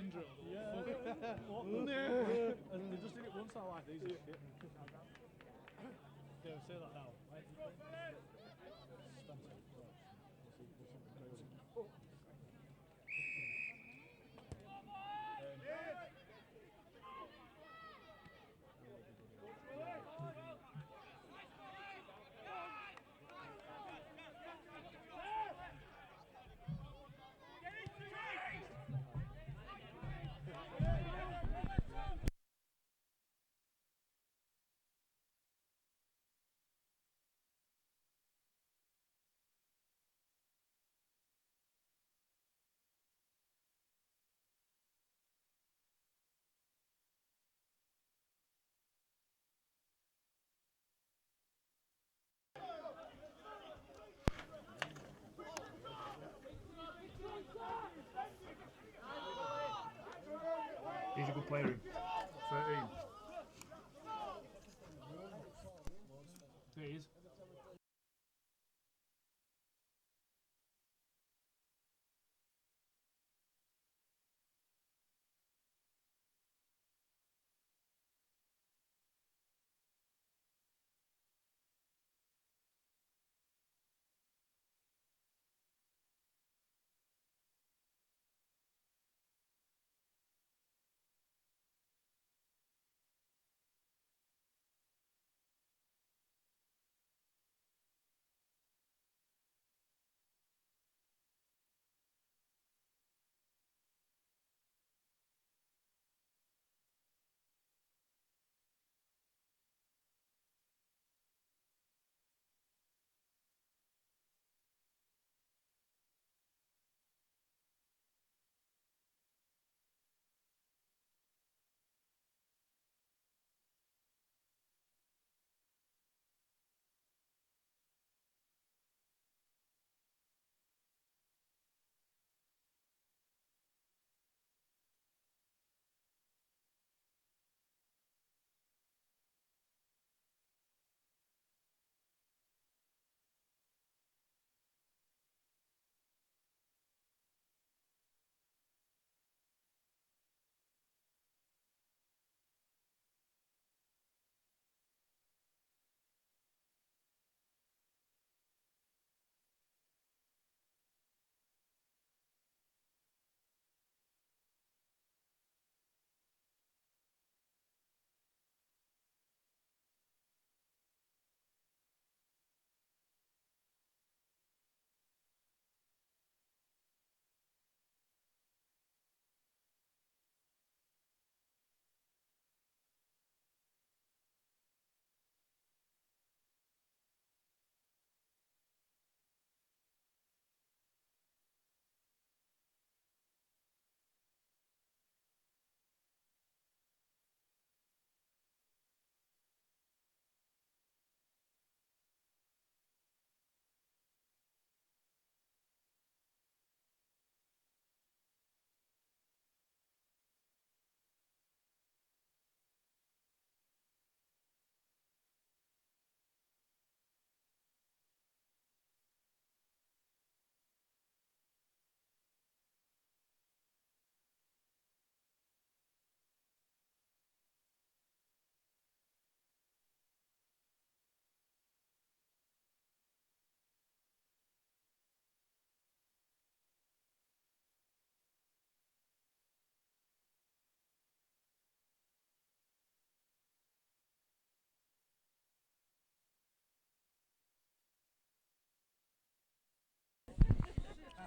boxing drill. Yeah. What? And they just did it once. I like these. Yeah, say that now. He's a good player. 13. There he is.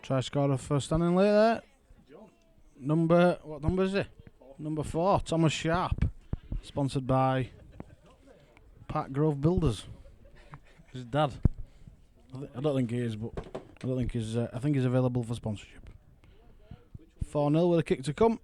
Try scorer for Stanningley there. What number is it? Number 4, Thomas Sharp. Sponsored by Park Grove Builders. His dad. I don't think he is, but I don't think he's. I think he's available for sponsorship. 4-0 with a kick to come.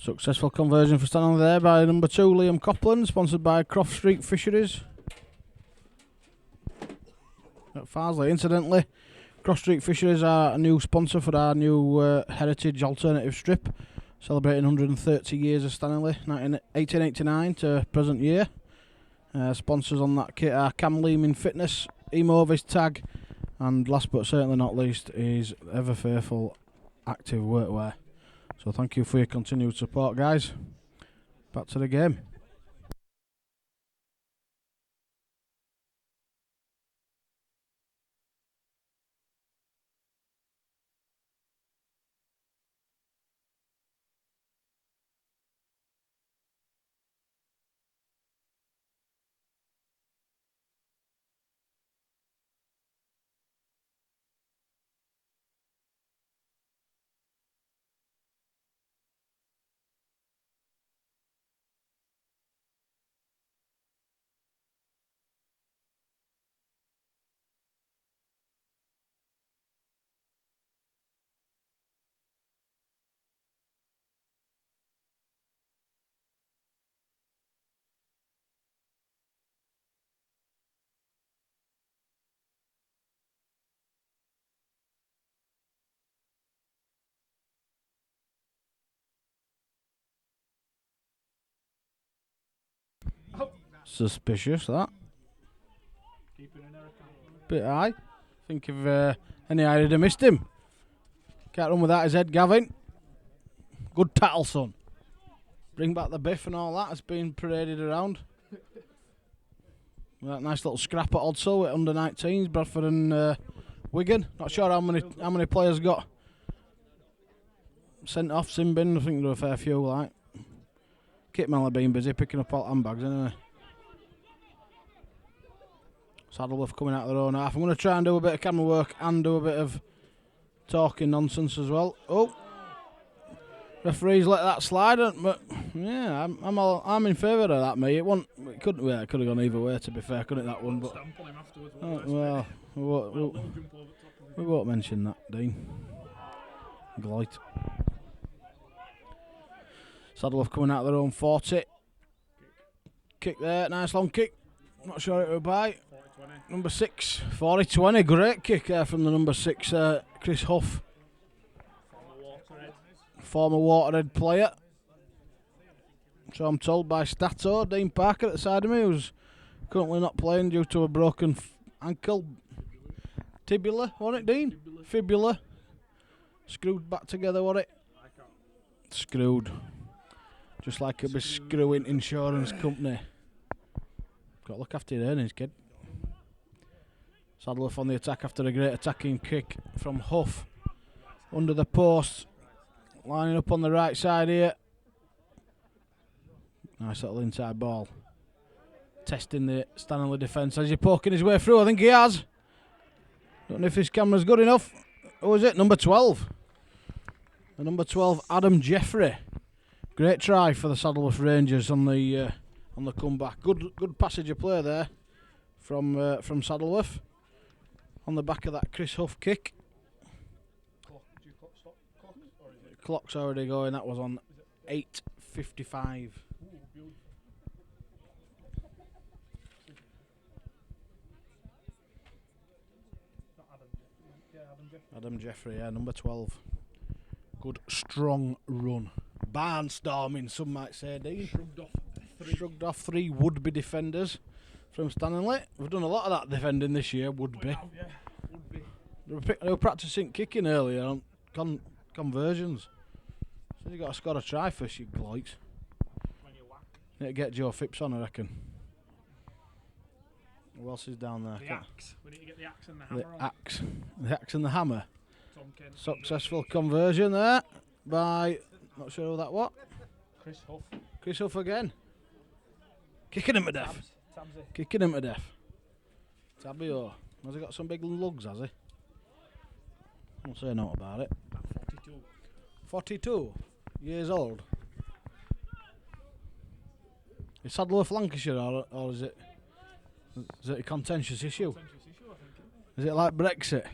Successful conversion for Stanningley there by number 2, Liam Copland, sponsored by Croft Street Fisheries. At Farsley, incidentally, Croft Street Fisheries are a new sponsor for our new Heritage Alternative Strip, celebrating 130 years of Stanningley, 1889 to present year. Sponsors on that kit are Cam Leeming Fitness, Emovis Tag, and last but certainly not least is ever faithful Active Workwear. So thank you for your continued support, guys. Back to the game. Suspicious, that. Bit high. Think if any I had missed him. Can't run without his head, Gavin. Good tattle, son. Bring back the biff and all that. It's been paraded around. That nice little scrap at Odsall with under 19s, Bradford and Wigan. Not sure how many players got sent off, sin bin. I think there were a fair few, like. Kit Mel have been busy picking up all handbags anyway. Saddleworth coming out of their own half. I'm going to try and do a bit of camera work and do a bit of talking nonsense as well. Oh, referees let that slide, but yeah, I'm in favour of that, mate. It could have gone either way, to be fair, couldn't it, that one? But well, we won't mention that, Dean. Glite. Saddleworth coming out of their own 40. Kick there, nice long kick. Not sure it will by. Number 6, 40-20, great kick there from the number 6, Chris Huff. Former Waterhead player. So I'm told by Stato, Dean Parker at the side of me, who's currently not playing due to a broken ankle. Tibula, wasn't it, Dean? Fibula. Screwed back together, wasn't it? Screwed. Just like a bescrewing insurance company. Got to look after your earnings, kid. Saddleworth on the attack after a great attacking kick from Huff. Under the post. Lining up on the right side here. Nice little inside ball. Testing the Stanningley defence as he's poking his way through. I think he has. Don't know if his camera's good enough. Who is it? Number 12. The number 12, Adam Jeffrey. Great try for the Saddleworth Rangers on the comeback. Good passage of play there from Saddleworth. On the back of that Chris Huff kick. Clock's already going. That was on 8:55. Adam Jeffrey, yeah, number 12. Good strong run. Barnstorming, some might say, Dean. Shrugged off 3 would-be defenders from Stanningley. We've done a lot of that defending this year, would-be. They were practising kicking earlier on conversions. So you've got to score a try first, you gloit. Need to get Joe Phipps on, I reckon. Who else is down there? The axe. We need to get the axe and the hammer on. The axe and the hammer. Successful Tom conversion there by, not sure who that was. Chris Huff. Chris Huff again. Kicking him to death. Kicking him to death. Tabio. Has he got some big lugs, has he? I'll say no about it. 42 years old. Is Saddleworth Lancashire or is it a contentious issue? Is it like Brexit?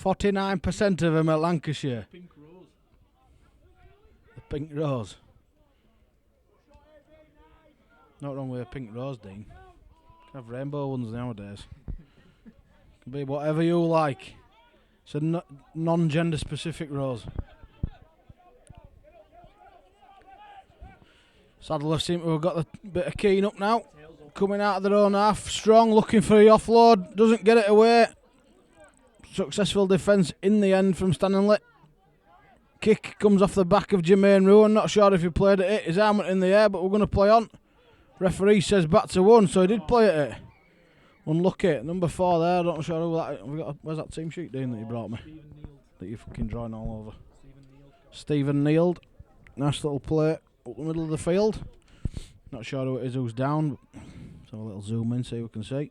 49% of them are Lancashire. pink rose. Not wrong with a pink rose, Dean. Can have rainbow ones nowadays. Can be whatever you like. It's a non-gender specific rose. Saddleworth seem to have got a bit of keen up now. Coming out of their own half. Strong, looking for the offload. Doesn't get it away. Successful defence in the end from Stanningley. Kick comes off the back of Jermaine Ruan. Not sure if he played at it. His arm went in the air, but we're going to play on. Referee says back to 1, so he did play at it. Unlucky. Number 4 there. Not sure who that is. Where's that team sheet, Dean, that you brought me? That you're fucking drawing all over. Stephen Neild. Nice little play up the middle of the field. Not sure who it is who's down. But let's have a little zoom in, see who we can see.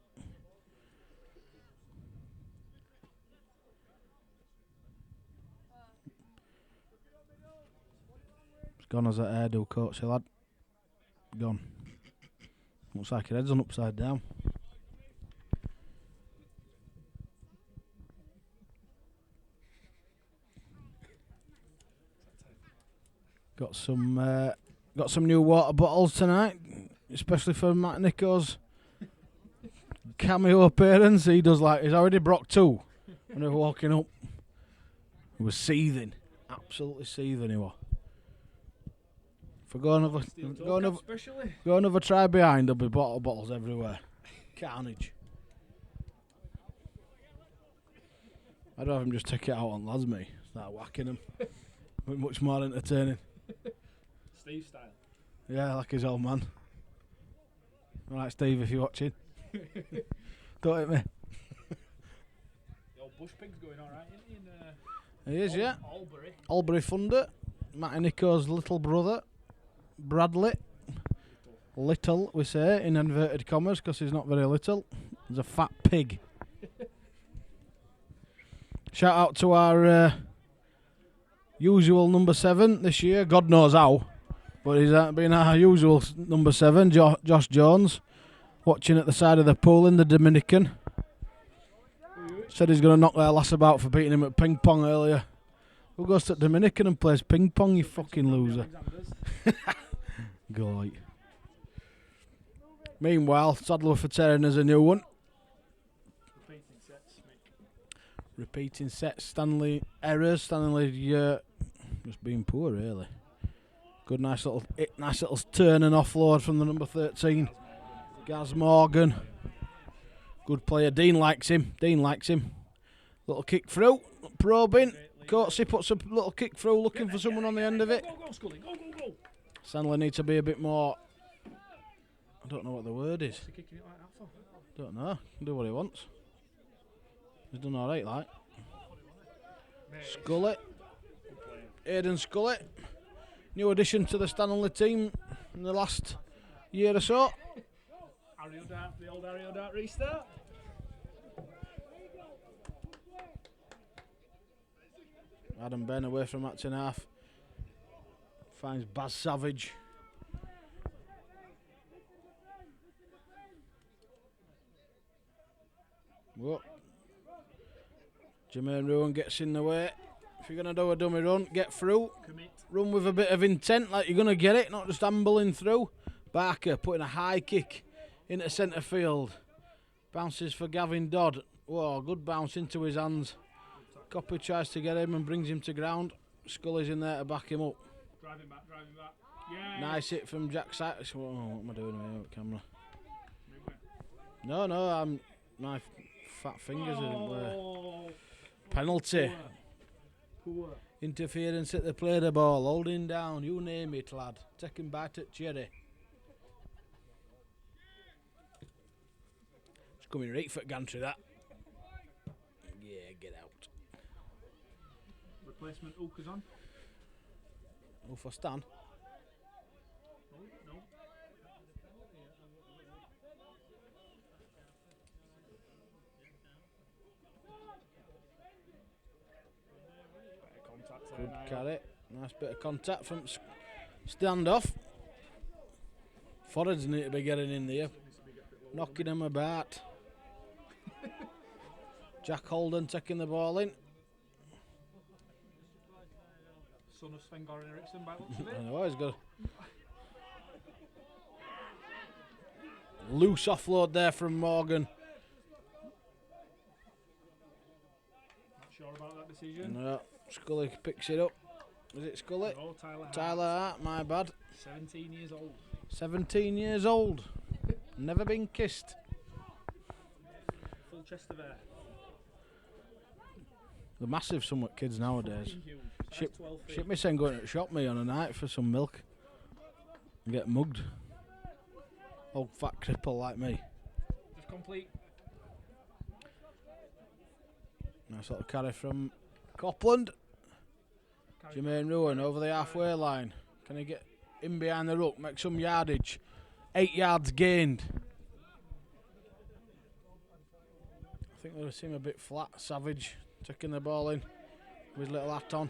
It's gone as a hairdo, coatsy lad. Gone. Looks like your head's on upside down. Got some new water bottles tonight, especially for Matt Nicho's cameo appearance. He's already brought 2 when they were walking up. He was seething, absolutely seething. He was. If I go another try behind, there'll be bottles everywhere. Carnage. I'd rather him just take it out on lads, me. Start whacking them. Be much more entertaining. Steve style. Yeah, like his old man. Alright, Steve, if you're watching. Don't hit me. The old bush pig's going alright, isn't he? He is, yeah. Albury. Albury Thunder. Matty Nicho's little brother. Bradley. Little, we say, in inverted commas, because he's not very little. He's a fat pig. Shout out to our usual number 7 this year. God knows how. But he's been our usual number 7, Josh Jones. Watching at the side of the pool in the Dominican. Said he's going to knock their lass about for beating him at ping pong earlier. Who goes to Dominican and plays ping pong, you fucking loser? Go. Meanwhile, Saddleworth for tearing us a new one. Repeating sets. Stanley errors. Stanley just being poor, really. Good, nice little turn and offload from the number 13, Gaz Morgan. Good player. Dean likes him. Little kick through, probing. Coatsy puts a little kick through, looking for someone on the end of it. Go, Scully. Go. Stanley needs to be a bit more. I don't know what the word is. What's he kicking it like that for? Don't know. Can do what he wants. He's done all right, like. Scully. Aidan Scully. New addition to the Stanley team in the last year or so. The old Ario Dart restart. Adam Ben away from match and a half. Finds Baz Savage. Whoa. Jermaine Ruan gets in the way. If you're going to do a dummy run, get through. Commit. Run with a bit of intent, like you're going to get it, not just ambling through. Barker putting a high kick into centre field. Bounces for Gavin Dodd. Whoa, good bounce into his hands. Copy tries to get him and brings him to ground. Scully's in there to back him up. Driving back. Yeah. Nice hit from Jack Sykes. Whoa, what am I doing here with the camera? No, my fat fingers are penalty. Poor. Interference at the play the ball, holding down, you name it, lad. Taking bite at Cherry. It's coming right for gantry, that. Yeah, get out. Replacement Ooker's on. Oh, for Stan. No. Good carry. Nice bit of contact from standoff. Forwards need to be getting in there. Knocking them about. Jack Holden taking the ball in. son of Sven-Goran Eriksson by the looks of I it. know, he's good. Loose offload there from Morgan. Not sure about that decision. No, Scully picks it up. Is it Scully? No, Tyler Tyler Hart, my bad. 17 years old. 17 years old. Never been kissed. Full chest of hair. They're massive, somewhat kids nowadays. Fucking huge. Size Ship, 12 feet. ship me saying going to the shop me on a night for some milk and get mugged. Old fat cripple like me. Just complete. Nice little carry from Copland. Jermaine Ruin over the halfway line. Can he get in behind the ruck, make some yardage? 8 yards gained. I think they seem a bit flat. Savage taking the ball in with his little hat on.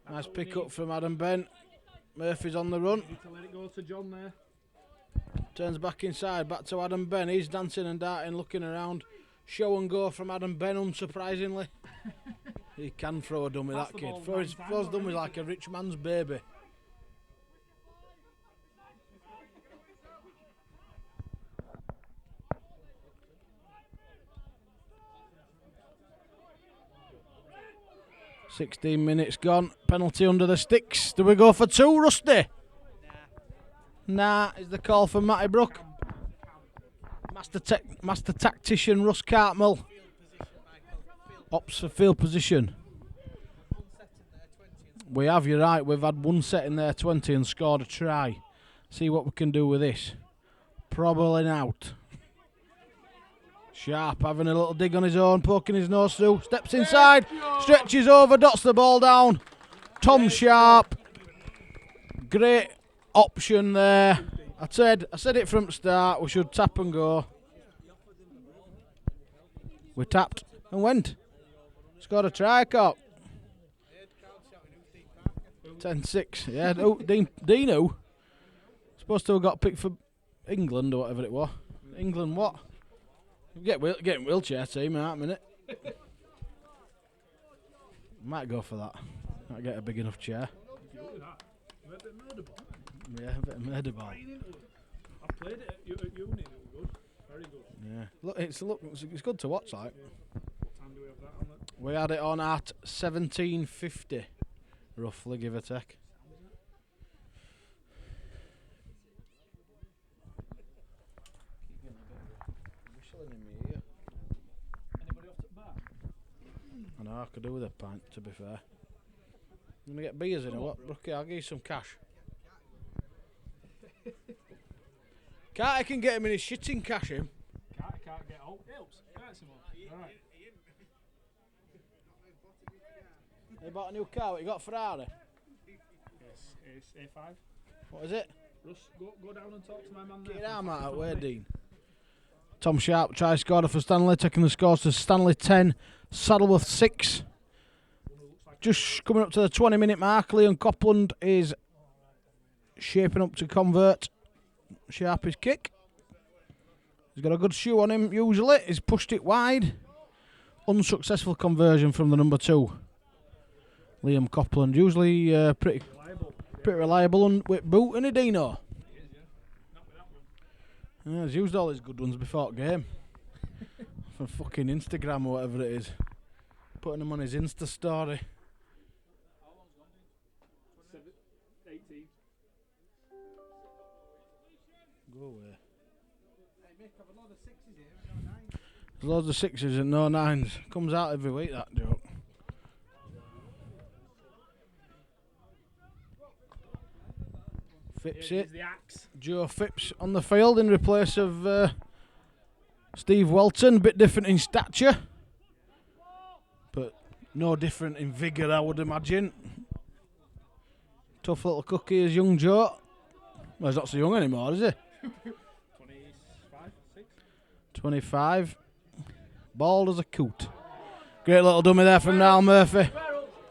Nice pick up from Adam Bent. Murphy's on the run. Need to let it go to John there. Turns back inside, back to Adam Ben. He's dancing and darting, looking around. Show and go from Adam Ben, unsurprisingly. He can throw a dummy, Pass that the kid. ball Throws 9 times dummies already. like a rich man's baby. .16 minutes gone. Penalty under the sticks. Do we go for 2, Rusty? Nah, is the call for Matty Brook. Master tactician Russ Cartmel. Opts for field position. We have, you're right. We've had one set in there 20 and scored a try. See what we can do with this. Probably out. Sharp having a little dig on his own, poking his nose through. Steps inside, stretches over, dots the ball down. Tom Sharp. Great option there. I said it from the start. We should tap and go. We tapped and went. Scored a try, Cock. 10-6. Yeah, no, Dino. Supposed to have got picked for England or whatever it was. England what? Getting wheelchair team in a minute. Might go for that. Might get a big enough chair. Look at that. You had a bit of murder ball. Yeah, a bit of murder ball. I played it at uni. It was good. Very good. Yeah. It's good to watch, like. What time do we have that on? We had it on at 17:50, roughly, give or take. Anybody off the bar? I know, I could do with a pint, to be fair. I'm going to get beers in or what? Brookie, I'll give you some cash. Carter can get him in his shitting cash, him. Can't get out. Helps. Right, Simon. Alright. He bought a new car, what you got, Ferrari? Yes, it's A5. What is it? Russ, go down and talk to my man Get there. your arm out, where, Dean? Tom Sharp tries scorer for Stanley, taking the scores to Stanley 10, Saddleworth 6. Just coming up to the 20-minute mark, Leon Copland is shaping up to convert Sharp's kick. He's got a good shoe on him, usually. He's pushed it wide. Unsuccessful conversion from the number 2. Liam Copland, usually pretty reliable and with boot, isn't he, Dino? Yeah, he's used all his good ones before game. From fucking Instagram or whatever it is. Putting them on his Insta story. 18. Go away. There's loads of 6s and no 9s. Comes out every week, that joke. Phipps it. The axe. Joe Phipps on the field in replace of Steve Welton. Bit different in stature, but no different in vigour, I would imagine. Tough little cookie is young Joe. Well, he's not so young anymore, is he? 25, 6. 25. Bald as a coot. Great little dummy there from Niall Murphy.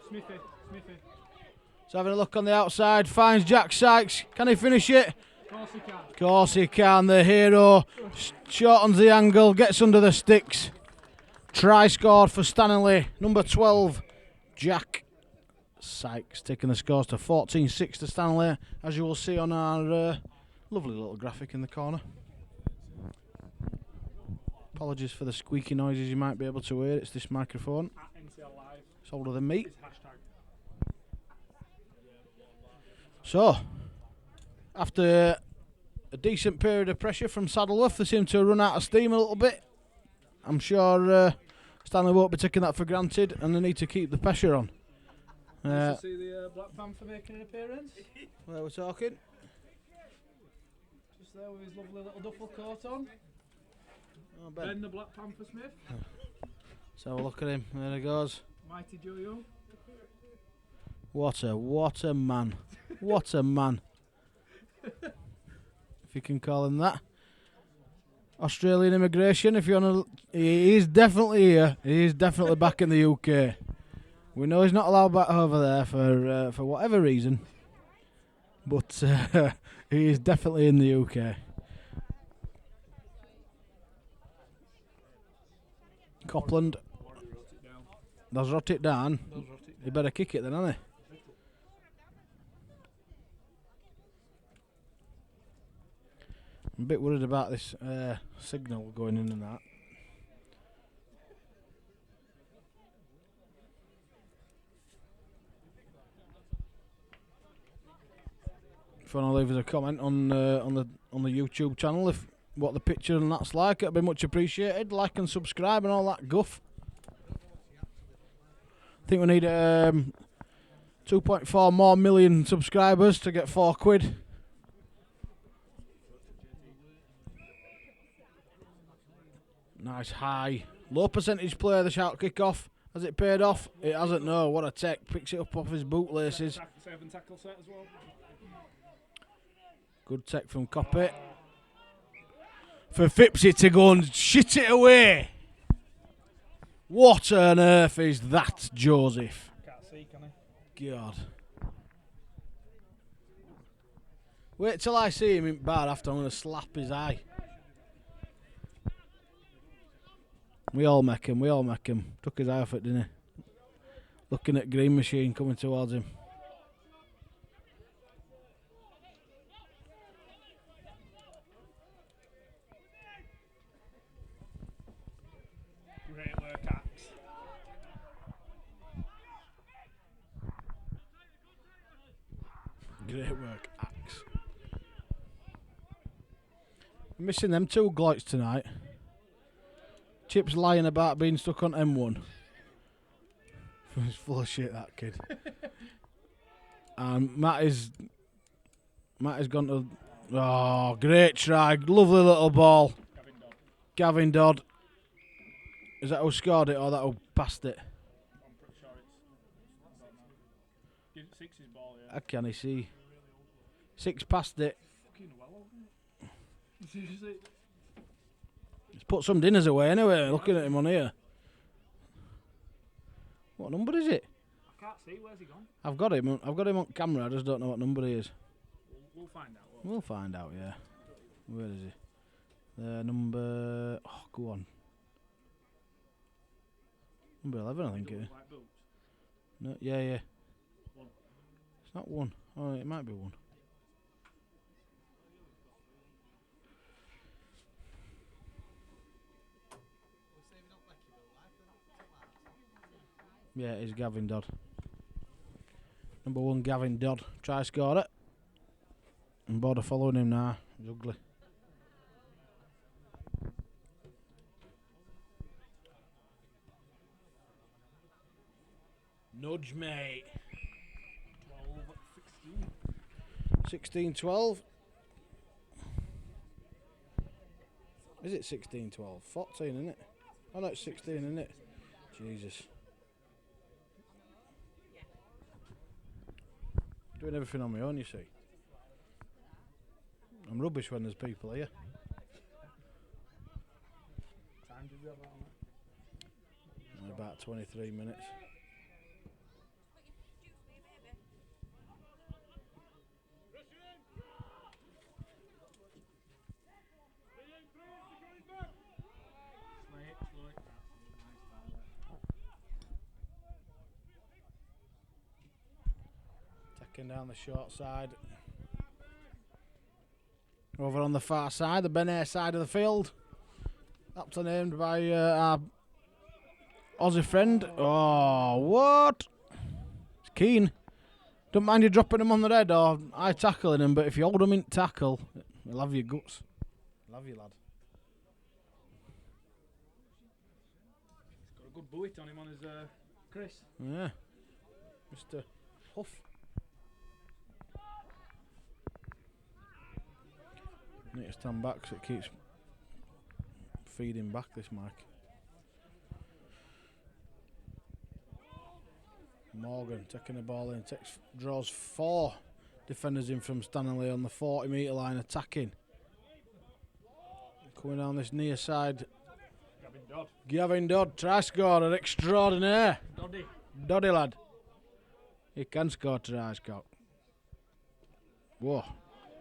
Smithy. He's having a look on the outside. Finds Jack Sykes. Can he finish it? Of course he can. Of course he can. The hero shortens the angle, gets under the sticks. Try scored for Stanningley. Number 12, Jack Sykes taking the scores to 14-6 to Stanley, as you will see on our lovely little graphic in the corner. Apologies for the squeaky noises you might be able to hear. It's this microphone. It's older than me. So, after a decent period of pressure from Saddleworth, they seem to have run out of steam a little bit. I'm sure Stanley won't be taking that for granted, and they need to keep the pressure on. Nice to see the Black Panther making an appearance. Where we're talking? Just there with his lovely little duffel coat on. Oh, Ben the Black Panther Smith. Let's have a look at him. There he goes. Mighty Joe Young. What a man. What a man. If you can call him that. Australian immigration, if you want to... He is definitely here. He is definitely back in the UK. We know he's not allowed back over there for whatever reason. But he is definitely in the UK. Copland. Does rot it down. He better kick it then, hasn't he? I'm a bit worried about this signal going in and that. If you want to leave us a comment on the YouTube channel, if what the picture and that's like, it'd be much appreciated. Like and subscribe and all that guff. I think we need 2.4 more million subscribers to get £4. Nice high, low percentage play. The shout kick off. Has it paid off? It hasn't. No. What a tech! Picks it up off his bootlaces. 7 tackle set as well. Good tech from Coppy. For Fipsy to go and shit it away. What on earth is that, Joseph? Can't see, can he? God. Wait till I see him in bar after. I'm going to slap his eye. We all make him. Took his eye off it, didn't he? Looking at Green Machine coming towards him. Great work, Axe. Great work, Axe. Missing them two gloits tonight. Chip's lying about being stuck on M1. He's full of shit, that kid. And Matt is gone to... Oh, great try. Lovely little ball. Gavin Dodd. Is that who scored it or that who passed it? I'm pretty sure it's... I don't know. Give it Six's ball, yeah. How can he see? Six passed it. Fucking well, hasn't it? He's put some dinners away anyway, looking at him on here. What number is it? I can't see, where's he gone? I've got him on camera, I just don't know what number he is. We'll find out. We'll find out, yeah. Where is he? Number... Oh, go on. Number 11, I think it is. White boots. No, yeah. 1. It's not 1. Oh, it might be 1. Yeah, it is Gavin Dodd. Number 1, Gavin Dodd. Try scored it. And Border following him now. He's ugly. Nudge, mate. 16. 16-12. Is it 16-12? 14, isn't it? Oh no, it's 16, isn't it? Jesus. Doing everything on my own, you see. I'm rubbish when there's people here. Time did you have that on? In about 23 minutes. Attacking down the short side. Over on the far side, the Ben Ayre side of the field. Up to named by our Aussie friend. Oh, what? It's keen. Don't mind you dropping him on the head or I tackling him, but if you hold him in tackle, he'll have your guts. He'll have you, lad. He's got a good buoy on him on his Chris. Yeah. Mr. Huff. Need to stand back so it keeps feeding back this mic. Morgan taking the ball in, draws 4 defenders in from Stanningley on the 40-metre line attacking. Coming down this near side. Gavin Dodd, try scorer extraordinaire. Doddy lad. He can score tries, Scott. Whoa.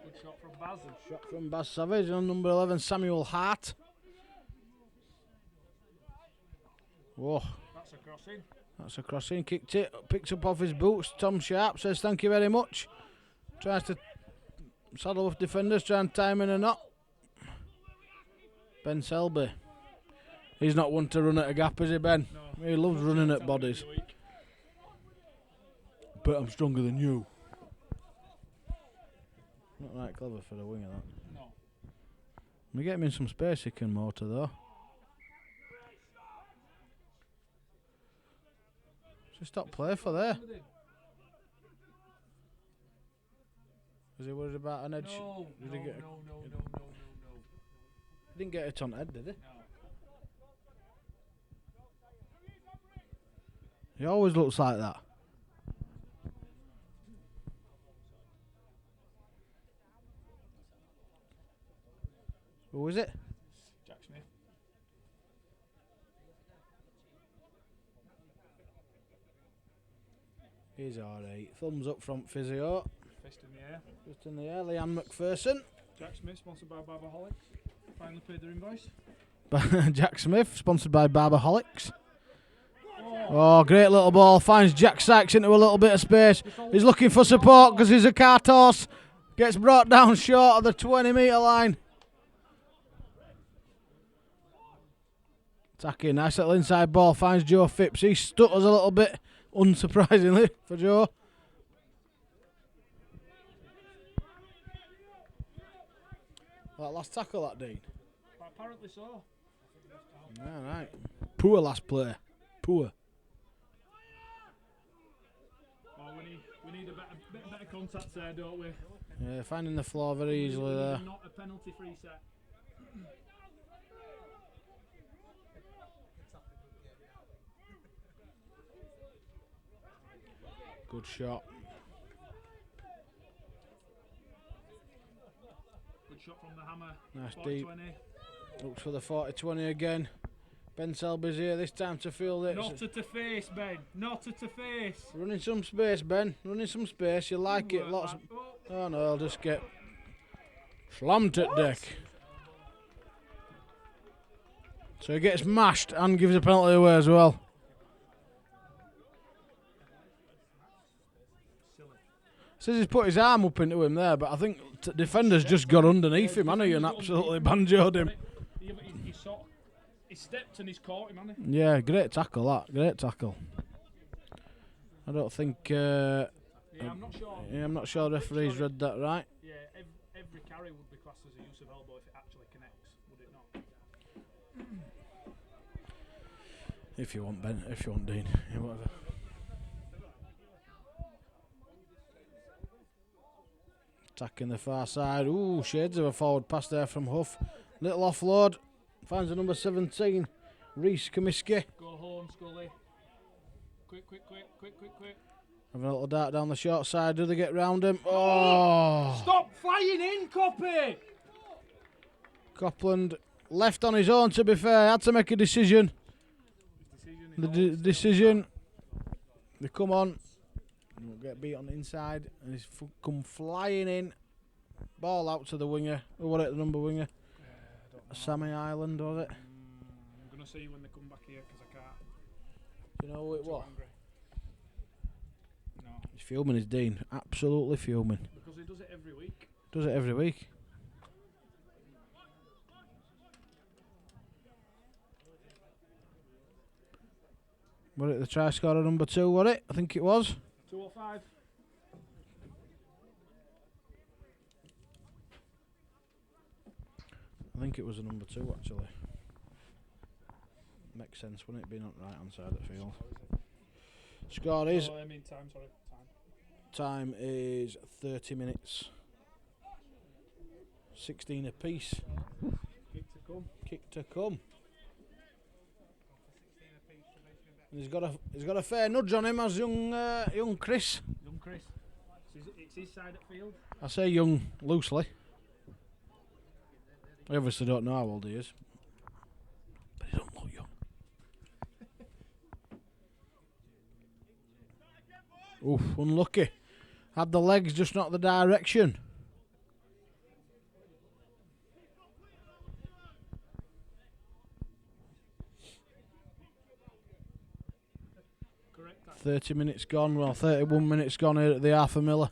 Good shot from Baz. Shot from Baz Savage on number 11, Samuel Hart. Whoa. That's a crossing. That's a crossing. Kicked it, picked up off his boots. Tom Sharp says thank you very much. Tries to Saddleworth defenders, try and tie him in a knot. Ben Selby. He's not one to run at a gap, is he, Ben? No. He loves running at bodies. But I'm stronger than you. Not right clever for a winger, that. No. We get him in some space, he can motor though. Just stop play for there. Was he worried about an edge? No, Did no, he get no. He didn't get it on head, did he? No. He always looks like that. Who is it? Jack Smith. He's alright. Thumbs up front physio. Fist in the air. Just in the air, Leanne McPherson. Jack Smith, sponsored by Barbaholics. Finally paid their invoice. Jack Smith, sponsored by Barbaholics. Oh, great little ball. Finds Jack Sykes into a little bit of space. He's looking for support because he's a cart horse. Gets brought down short of the 20-metre line. Attacking, nice little inside ball. Finds Joe Phipps. He stutters a little bit, unsurprisingly, for Joe. That last tackle, that Dean. Apparently so. Yeah, right. Poor last play. Poor. Oh, we need a bit better contact there, don't we? Yeah, finding the floor very easily there. Not a penalty-free set. Good shot. Good shot from the hammer. Nice 40-20. deep. Looks for the 40-20 again. Ben Selby's here this time to field it. Not at the face, Ben. Not at the face. Running some space, Ben. Running some space. You like it. Lots. Oh no, I'll just get slammed at deck. So he gets mashed and gives a penalty away as well. Says he's put his arm up into him there, but I think defender's just got underneath him, hasn't he, and absolutely banjoed him. Yeah, but he stepped and he's caught him, hasn't he? Yeah, great tackle that. Great tackle. I don't think. Yeah, I'm not sure. Yeah, I'm not sure the referee's read that right. Yeah, every carry would be classed as a use of elbow if it actually connects, would it not? If you want Ben, if you want Dean, yeah, whatever. Attacking the far side. Ooh, shades of a forward pass there from Huff. Little offload. Finds the number 17, Reese Comiskey. Go home, Scully. Quick. Having a little dart down the short side. Do they get round him? Oh! Stop flying in, Coppy! Copland left on his own, to be fair. Had to make a decision. The decision. They come on. We'll get beat on the inside. And he's come flying in. Ball out to the winger. Who was it, the number winger? Sammy Island, was it? I'm going to see when they come back here because I can't. You know who it was? No. His Fuming is Dean. Absolutely fuming. Because he does it every week. Does it every week. Was it the try scorer number 2, was it? I think it was. 205. I think it was a number 2 actually. Makes sense, wouldn't it, being on the right hand side of the field? Score is. Oh, I mean time, sorry. Time is 30 minutes. 16 apiece. Kick to come. And he's got a fair nudge on him as young Chris. Young Chris. It's his side at field. I say young loosely. I obviously don't know how old he is. But he don't look young. Oof, unlucky. Had the legs, just not the direction. Correct. 30 minutes gone. Well, 31 minutes gone here at the Arthur Miller.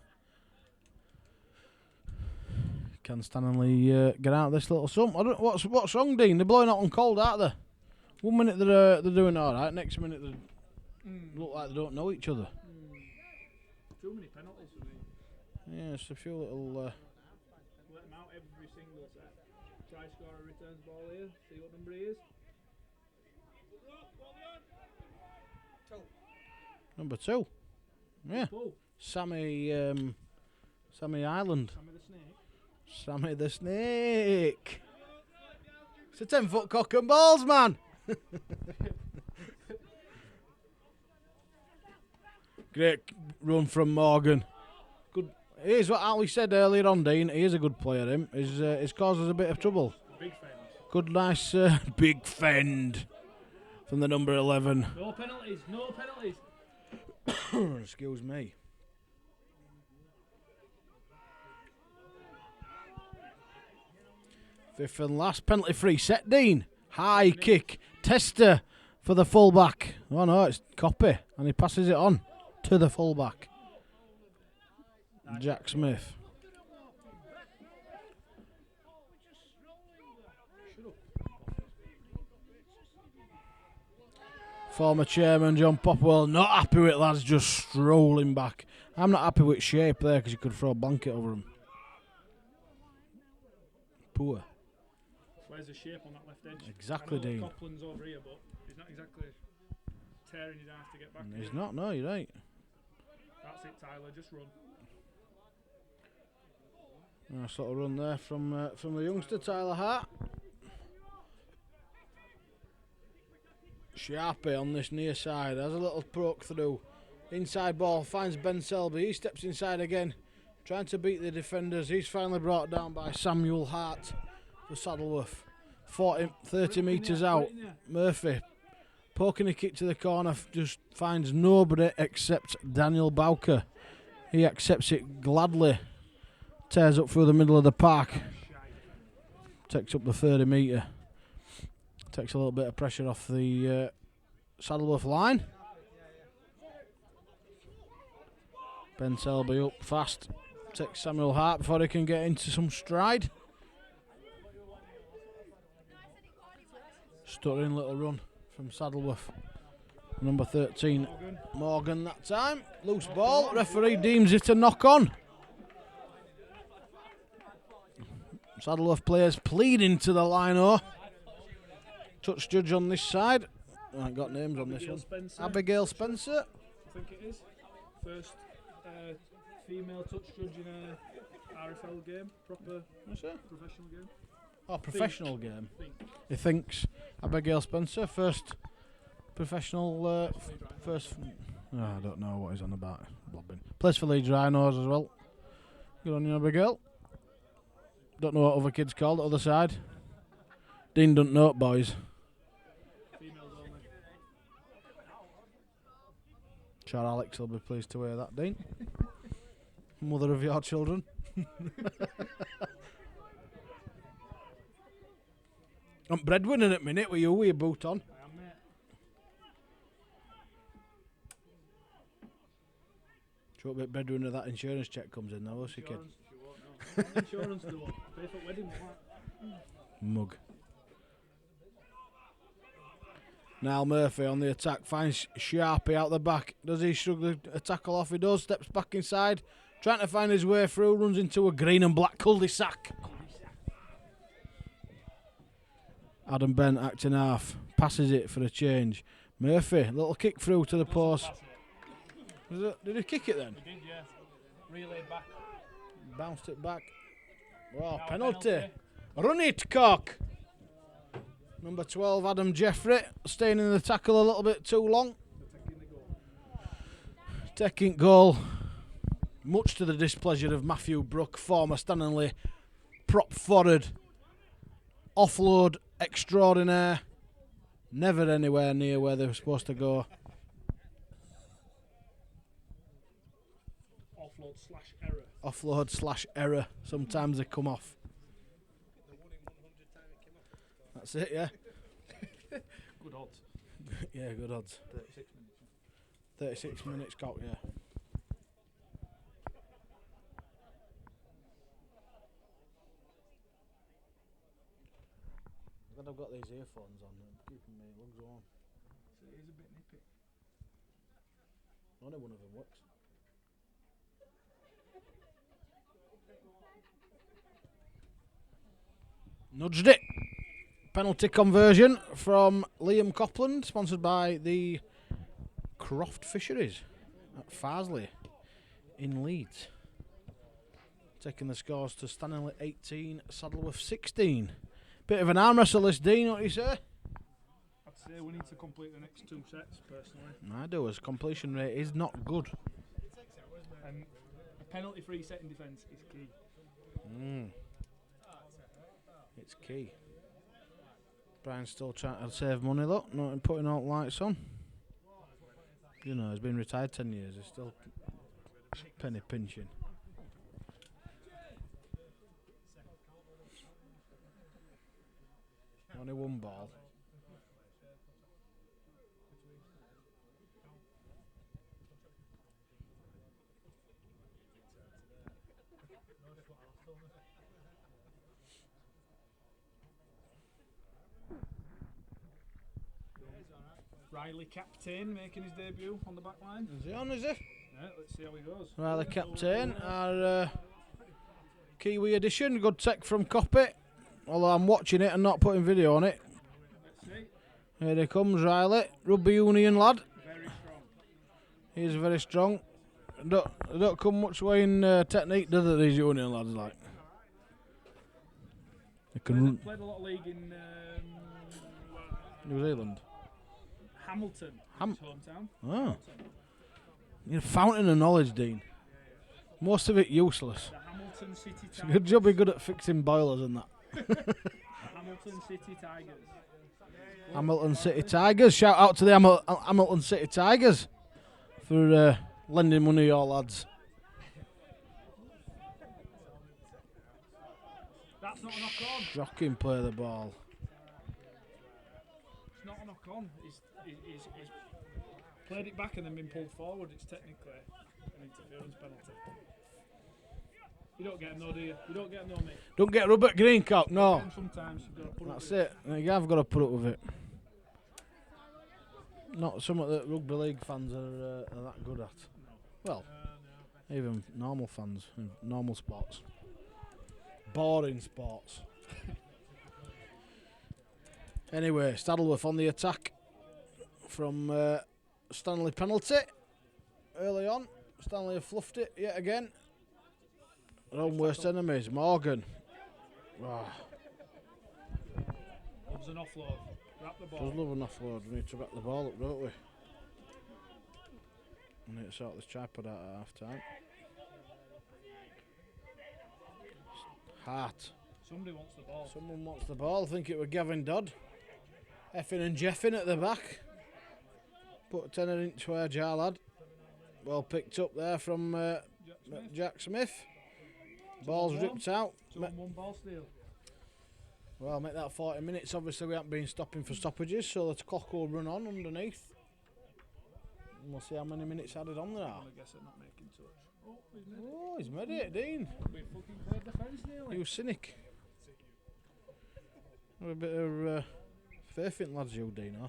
Can Stanningley get out of this little sump? I don't. What's wrong, Dean? They're blowing hot and cold, aren't they? 1 minute they're doing all right. Next minute they look like they don't know each other. Too many penalties for me. Yeah, it's a few little. Let them out every single set. Try scorer returns ball here. See what number he is. Number 2. Yeah. Pull. Sammy Island. Sammy the Snake. Sammy the Snake. It's a 10-foot cock and balls, man. Great run from Morgan. Good. Here's what Ali said earlier on, Dean. He is a good player, him. He's caused us a bit of trouble. Big fend. Good, nice, big fend from the number 11. No penalties. No penalties. Excuse me. Fifth and last penalty free set, Dean. High kick. Tester for the fullback. Oh no, it's Copy. And he passes it on to the fullback. Jack Smith. Former chairman John Popwell not happy with lads just strolling back. I'm not happy with shape there because you could throw a blanket over him. Poor. Where's the shape on that left edge? Exactly, I know Dean. Copland's over here, but he's not exactly tearing his ass to get back. He's not, no, you're right. That's it, Tyler. Just run. Nice little run there from the youngster Tyler Hart. Sharpie on this near side has a little poke through. Inside ball finds Ben Selby. He steps inside again, trying to beat the defenders. He's finally brought down by Samuel Hart for Saddleworth. 30 metres out. Murphy poking a kick to the corner, just finds nobody except Daniel Bowker. He accepts it gladly. Tears up through the middle of the park. Takes up the 30 metre. Takes a little bit of pressure off the Saddleworth line. Ben Selby up fast. Takes Samuel Hart before he can get into some stride. Stuttering little run from Saddleworth. Number 13, Morgan that time. Loose ball. Referee deems it a knock on. Saddleworth players pleading to the line-oh. Touch judge on this side. I ain't got names on this one. Spencer. Abigail Spencer. I think it is. First female touch judge in a RFL game. Proper professional game. Oh, professional game. Think. He thinks. Abigail Spencer, first professional. I don't know what he's on about. Blobbing. Plays for Leeds Rhinos as well. Good on you, Abigail. Don't know what other kids called, other side. Dean don't know it, boys. Females only. Sure, Alex will be pleased to hear that, Dean. Mother of your children. I'm breadwinning at minute with you with your boot on. I am, mate. Got a bit better when that insurance check comes in, though, what's he kid? Insurance, if you won't know. Insurance do what? Pay for weddings, what? Mug. Now Murphy on the attack, finds Sharpie out the back. Does he shrug the tackle off? He does, steps back inside, trying to find his way through, runs into a green and black cul-de-sac. Adam Bent acting half, passes it for a change. Murphy, little kick through to the post. Did he kick it then? He did, yeah. Relayed back. Bounced it back. Wow, Now penalty. Run it, cock. Number 12, Adam Jeffrey, staying in the tackle a little bit too long. Taking goal, much to the displeasure of Matthew Brook, former Stanningley prop forward. Offload extraordinaire. Never anywhere near where they were supposed to go. Offload/error. Offload/error. Sometimes they come off. That's it, yeah. Good odds. Yeah, good odds. 36 minutes. 36 minutes, cock, yeah. Glad I've got these earphones on, they're keeping me lugs warm. So it is a bit nippy. Only one of them works. Nudged it. Penalty conversion from Liam Copland, sponsored by the Croft Fisheries at Farsley in Leeds. Taking the scores to Stanningley 18, Saddleworth 16. Bit of an arm wrestle this, Dean, what do you say? I'd say we need to complete the next 2 sets, personally. I do, as completion rate is not good. And a penalty-free set in defence is key. It's key. Brian's still trying to save money, look, not putting out lights on. You know, he's been retired 10 years, he's still penny pinching. Only one ball. Riley Captain making his debut on the back line. Is he on, is he? Yeah, let's see how he goes. Riley Captain, our Kiwi edition, good tech from Copy. Although I'm watching it and not putting video on it. Let's see. Here he comes, Riley. Rugby union lad. Very strong. He's very strong. Don't come much way in technique, do they, these union lads, like? They can Played a lot of league in New Zealand. Hamilton, his hometown. Oh. You're a fountain of knowledge, Dean. Most of it useless. The Hamilton City It's a Tigers. good job you're good at fixing boilers and that. Hamilton City Tigers. Hamilton City Tigers. Shout out to the Hamilton City Tigers for lending money to your lads. That's not a knock on. Shocking play the ball. It's not a knock on. He's played it back and then been pulled forward. It's technically an interference penalty. You don't get them though, do you? You don't get them though, mate. Don't get Robert Greencock, no. Sometimes you've got to put That's it. You have got to put up with it. Not something that rugby league fans are that good at. Well, even normal fans in normal sports. Boring sports. Anyway, Saddleworth on the attack from Stanley penalty early on. Stanley have fluffed it yet again. Their own worst enemies, Morgan. Oh, Loves an offload. Wrap the ball. does love an offload. We need to wrap the ball up, don't we? We need to sort this tripod out at half time. Hart. Somebody wants the ball. Someone wants the ball. I think it was Gavin Dodd. Effing and Jeffin at the back. Put a 10-inch where jar lad. Well picked up there from Jack Smith. Ball's ripped out. 2-on-1 ball steal. Well, make that 40 minutes. Obviously, we haven't been stopping for stoppages, so the clock will run on underneath. And we'll see how many minutes added on there are. I guess they're not making touch. Oh, he's made it, Dean. We fucking cleared the fence nearly. You cynic. Have a bit of faith in lads, you, Dean, huh?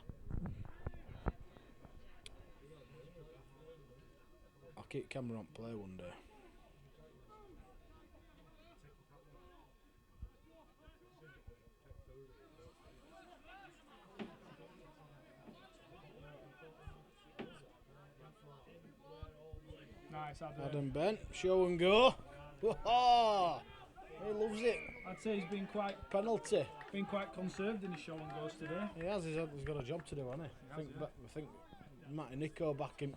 I'll keep camera on play one day. Nice, Adam Bent, show and go. Oh, he loves it. I'd say he's been quite conserved in his show and goes today. He has. He's got a job to do, hasn't he? I think Matty Nico back in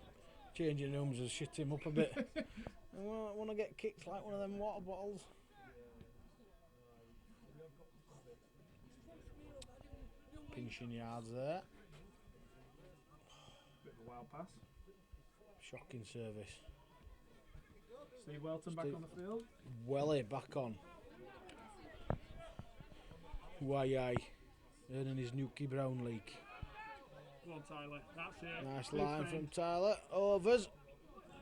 changing rooms has shit him up a bit. I want to get kicked like one of them water bottles. Pinching yards there. Bit of a wild pass. Shocking service. Steve Welton back on the field. Welly back on. Why earning his Nuki Brown league. Go on, Tyler. That's it. Nice Big line thing. from Tyler. Overs.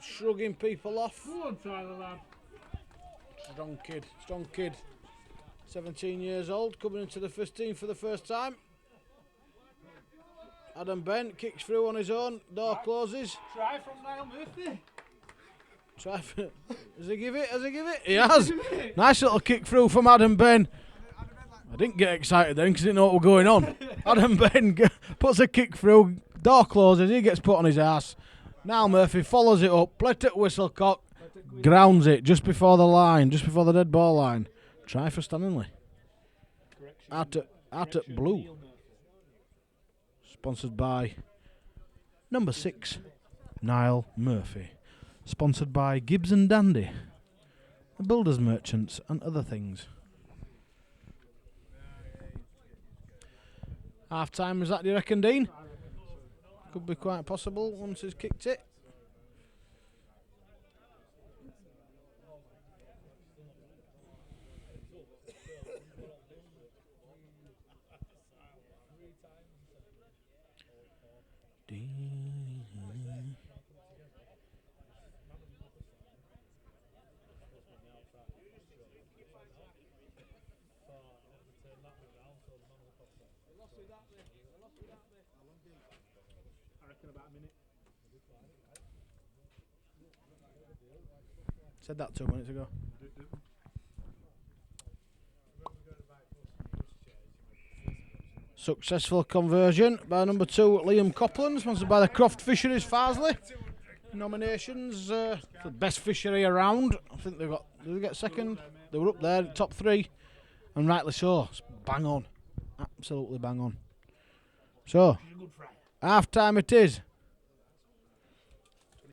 Shrugging people off. Go on, Tyler, lad. Strong kid. 17 years old, coming into the first team for the first time. Adam Bent kicks through on his own. Door closes. Try from Niall Murphy. Has he give it? He has. Nice little kick through from Adam Ben. I didn't get excited then because I didn't know what was going on. Adam Ben puts a kick through. Door closes. He gets put on his ass. Niall Murphy follows it up. Plet at Whistlecock. Grounds it just before the line, just before the dead ball line. Try for Stanningley. Out at blue. Sponsored by number 6, Niall Murphy. Sponsored by Gibbs and Dandy, the builders merchants and other things. Half time, is that, do you reckon, Dean? Could be quite possible once he's kicked it. I reckon about a minute. Said that 2 minutes ago. Successful conversion by number 2, Liam Copland, sponsored by the Croft Fisheries Farsley. Nominations for the best fishery around. I think they got. Did they get second? They were up there, top 3, and rightly so. It's bang on, absolutely bang on. So, half time it is.